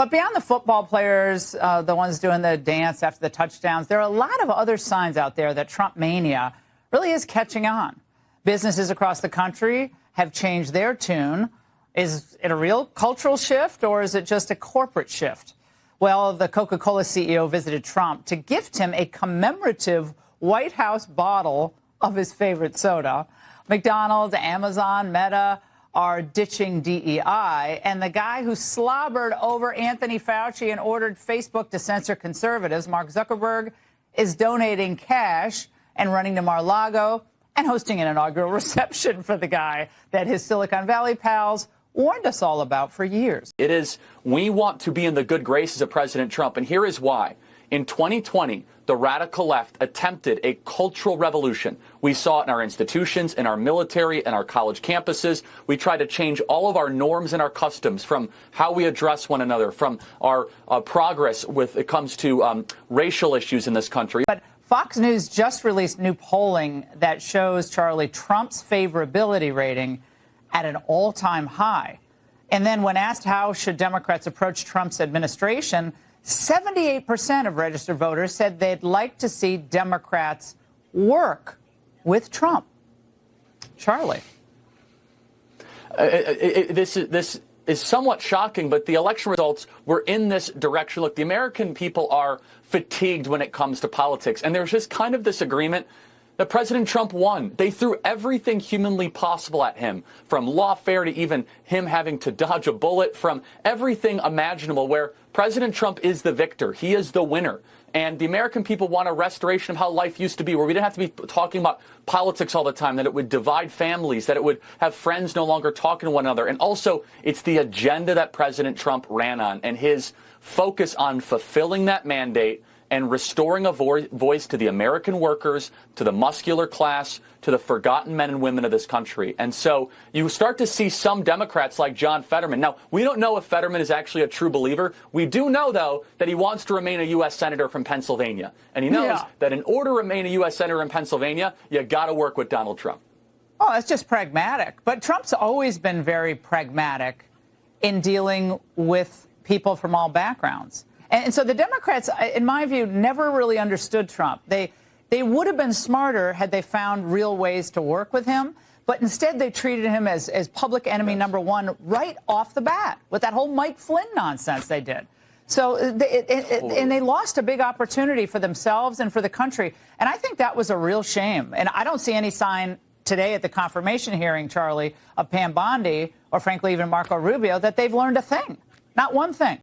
But beyond the football players, the ones doing the dance after the touchdowns, there are a lot of other signs out there that Trump mania really is catching on. Businesses across the country have changed their tune. Is it a real cultural shift, or is it just a corporate shift? Well, the Coca-Cola CEO visited Trump to gift him a commemorative White House bottle of his favorite soda. McDonald's, Amazon, Meta are ditching DEI, and the guy who slobbered over Anthony Fauci and ordered Facebook to censor conservatives, Mark Zuckerberg, is donating cash and running to Mar-a-Lago and hosting an inaugural reception for the guy that his Silicon Valley pals warned us all about for years. It is, we want to be in the good graces of President Trump, and here is why. In 2020, the radical left attempted a cultural revolution. We saw it in our institutions, in our military, and our college campuses. We tried to change all of our norms and our customs, from how we address one another, from our progress with it comes to racial issues in this country. But Fox News just released new polling that shows, Charlie, Trump's favorability rating at an all-time high. And then when asked how should Democrats approach Trump's administration, 78% of registered voters said they'd like to see Democrats work with Trump. Charlie. This is somewhat shocking, but the election results were in this direction. Look, the American people are fatigued when it comes to politics, and there's just kind of this agreement that President Trump won. They threw everything humanly possible at him, from lawfare to even him having to dodge a bullet, from everything imaginable, where President Trump is the victor. He is the winner. And the American people want a restoration of how life used to be, where we didn't have to be talking about politics all the time, that it would divide families, that it would have friends no longer talking to one another. And also, it's the agenda that President Trump ran on, and his focus on fulfilling that mandate and restoring a voice to the American workers, to the muscular class, to the forgotten men and women of this country. And so you start to see some Democrats like John Fetterman. Now, we don't know if Fetterman is actually a true believer. We do know, though, that he wants to remain a U.S. Senator from Pennsylvania. And he knows that in order to remain a U.S. Senator in Pennsylvania, you got to work with Donald Trump. Oh, that's just pragmatic. But Trump's always been very pragmatic in dealing with people from all backgrounds. And so the Democrats, in my view, never really understood Trump. They would have been smarter had they found real ways to work with him. But instead, they treated him as public enemy number one right off the bat with that whole Mike Flynn nonsense they did. So and they lost a big opportunity for themselves and for the country. And I think that was a real shame. And I don't see any sign today at the confirmation hearing, Charlie, of Pam Bondi or, frankly, even Marco Rubio, that they've learned a thing. Not one thing.